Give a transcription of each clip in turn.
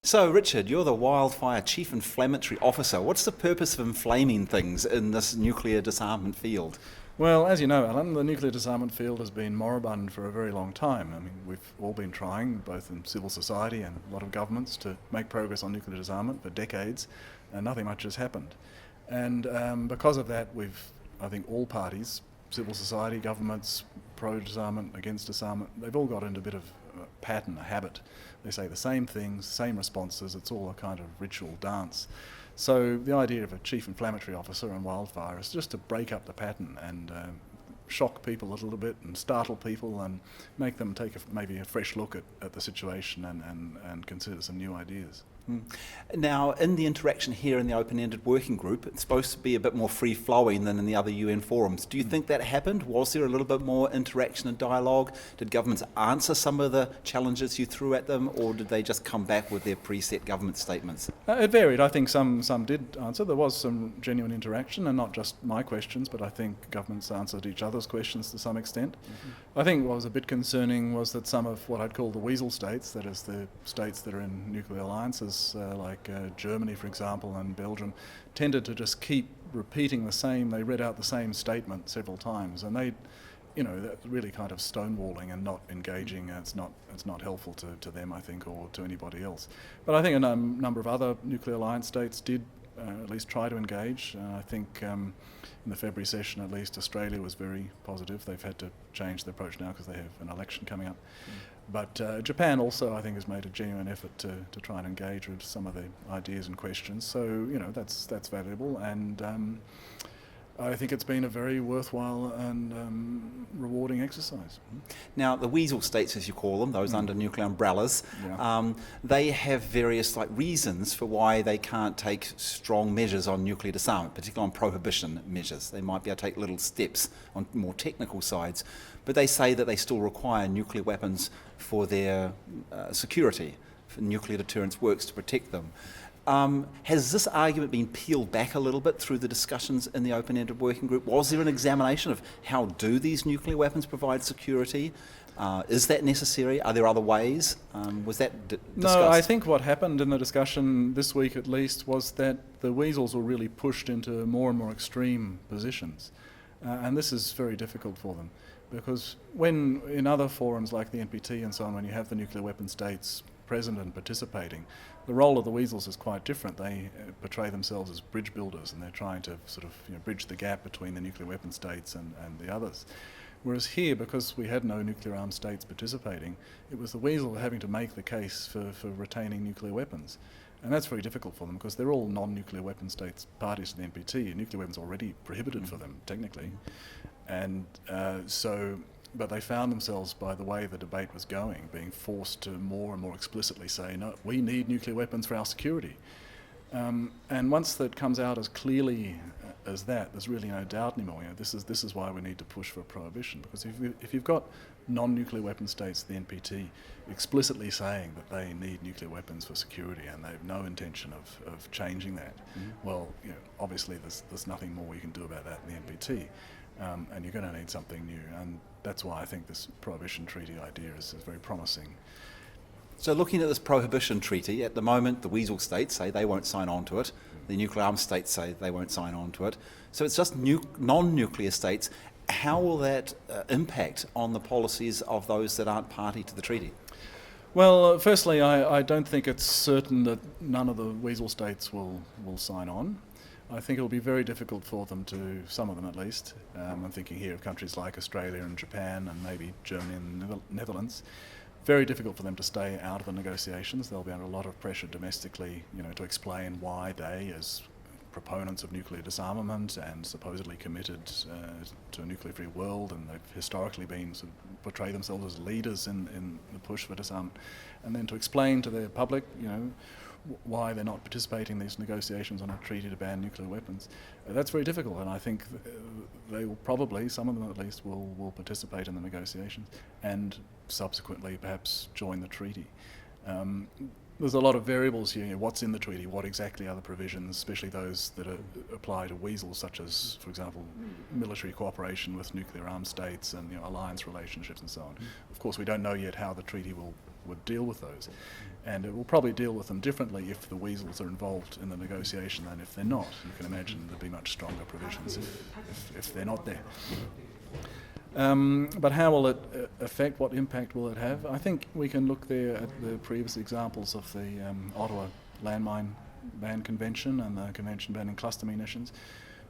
So, Richard, you're the Wildfire Chief Inflammatory Officer. What's the purpose of inflaming things in this nuclear disarmament field? Well, as you know, Alan, the nuclear disarmament field has been moribund for a very long time. I mean, we've all been trying, both in civil society and a lot of governments, to make progress on nuclear disarmament for decades, and nothing much has happened. And because of that, I think all parties, civil society, governments, pro-disarmament, against disarmament, they've all got into a bit of a pattern, a habit. They say the same things, same responses, it's all a kind of ritual dance. So the idea of a chief inflammatory officer on Wildfire is just to break up the pattern and shock people a little bit and startle people and make them take maybe a fresh look at the situation and consider some new ideas. Now, in the interaction here in the open-ended working group, it's supposed to be a bit more free-flowing than in the other UN forums. Do you think that happened? Was there a little bit more interaction and dialogue? Did governments answer some of the challenges you threw at them, or did they just come back with their preset government statements? It varied. I think some did answer. There was some genuine interaction, and not just my questions, but I think governments answered each other's questions to some extent. I think what was a bit concerning was that some of what I'd call the weasel states, that is the states that are in nuclear alliances, like Germany, for example, and Belgium, tended to just keep repeating they read out the same statement several times, and that's really kind of stonewalling and not engaging. It's not helpful to them, I think, or to anybody else. But I think a number of other nuclear alliance states did at least try to engage. I think in the February session, at least, Australia was very positive. They've had to change their approach now because they have an election coming up. But Japan also, I think, has made a genuine effort to try and engage with some of the ideas and questions. So, that's valuable, and I think it's been a very worthwhile and rewarding exercise. Now, the weasel states, as you call them, those under nuclear umbrellas, they have various reasons for why they can't take strong measures on nuclear disarmament, particularly on prohibition measures. They might be able to take little steps on more technical sides, but they say that they still require nuclear weapons for their security, for nuclear deterrence works to protect them. Has this argument been peeled back a little bit through the discussions in the open-ended working group? Was there an examination of how do these nuclear weapons provide security? Is that necessary? Are there other ways? Was that discussed? No, I think what happened in the discussion this week at least was that the weasels were really pushed into more and more extreme positions. And this is very difficult for them, because when in other forums like the NPT and so on, when you have the nuclear weapon states present and participating, the role of the weasels is quite different. They portray themselves as bridge builders, and they're trying to sort of bridge the gap between the nuclear weapon states and the others. Whereas here, because we had no nuclear armed states participating, it was the weasel having to make the case for retaining nuclear weapons. And that's very difficult for them, because they're all non-nuclear weapon states parties to the NPT. Nuclear weapons are already prohibited for them, technically. And but they found themselves, by the way the debate was going, being forced to more and more explicitly say, no, we need nuclear weapons for our security. And once that comes out as clearly as that, there's really no doubt anymore. This is why we need to push for prohibition, because if you've got non-nuclear weapon states, the NPT, explicitly saying that they need nuclear weapons for security and they have no intention of changing that, well, obviously there's nothing more you can do about that in the NPT. And you're going to need something new, and that's why I think this prohibition treaty idea is very promising. So looking at this prohibition treaty, at the moment the weasel states say they won't sign on to it, the nuclear armed states say they won't sign on to it, so it's just non-nuclear states. How will that impact on the policies of those that aren't party to the treaty? Well, firstly, I don't think it's certain that none of the weasel states will sign on. I think it'll be very difficult for them to, some of them at least. I'm thinking here of countries like Australia and Japan and maybe Germany and the Netherlands. Very difficult for them to stay out of the negotiations. They'll be under a lot of pressure domestically, to explain why they, as proponents of nuclear disarmament and supposedly committed to a nuclear-free world, and they've historically been portray themselves as leaders in the push for disarmament, and then to explain to their public, why they're not participating in these negotiations on a treaty to ban nuclear weapons. That's very difficult, and I think they will probably, some of them at least, will participate in the negotiations and subsequently perhaps join the treaty. there's a lot of variables here. You know, what's in the treaty? What exactly are the provisions, especially those that apply to weasels, such as, for example, military cooperation with nuclear armed states and alliance relationships and so on. Of course, we don't know yet how the treaty would deal with those, and it will probably deal with them differently if the weasels are involved in the negotiation than if they're not. You can imagine there'd be much stronger provisions if they're not there. But how will it affect? What impact will it have? I think we can look there at the previous examples of the Ottawa Landmine Ban Convention and the Convention banning cluster munitions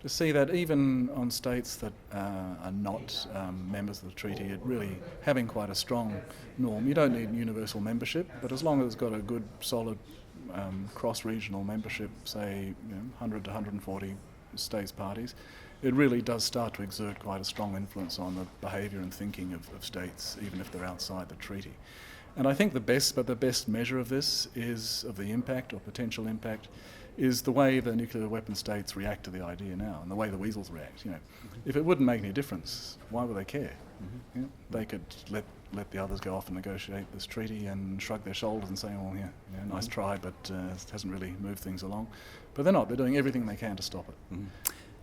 to see that even on states that are not members of the treaty, it really having quite a strong norm. You don't need universal membership, but as long as it's got a good, solid cross-regional membership, say 100 to 140 states parties, it really does start to exert quite a strong influence on the behaviour and thinking of states, even if they're outside the treaty. And I think the best measure of this of the impact or potential impact is the way the nuclear weapon states react to the idea now, and the way the weasels react. If it wouldn't make any difference, why would they care? They could let the others go off and negotiate this treaty and shrug their shoulders and say, well, nice try, but it hasn't really moved things along. But they're not. They're doing everything they can to stop it.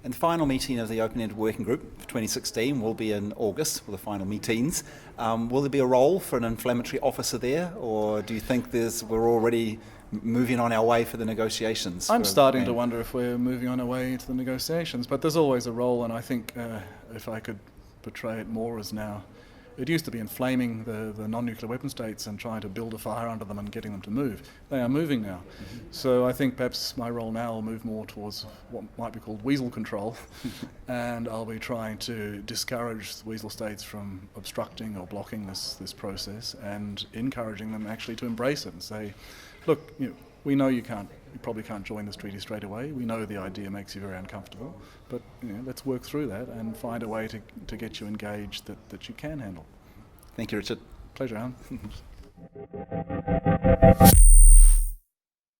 And the final meeting of the Open-Ended Working Group for 2016 will be in August, for the final meetings. Will there be a role for an inflammatory officer there, or do you think we're already moving on our way for the negotiations? I'm starting to wonder if we're moving on our way to the negotiations, but there's always a role, and I think if I could portray it more as now, it used to be inflaming the non-nuclear weapon states and trying to build a fire under them and getting them to move. They are moving now. So I think perhaps my role now will move more towards what might be called weasel control, and I'll be trying to discourage weasel states from obstructing or blocking this process and encouraging them actually to embrace it and say, look, we know you probably can't join this treaty straight away. We know the idea makes you very uncomfortable, but let's work through that and find a way to get you engaged that you can handle. Thank you, Richard. Pleasure, Alan.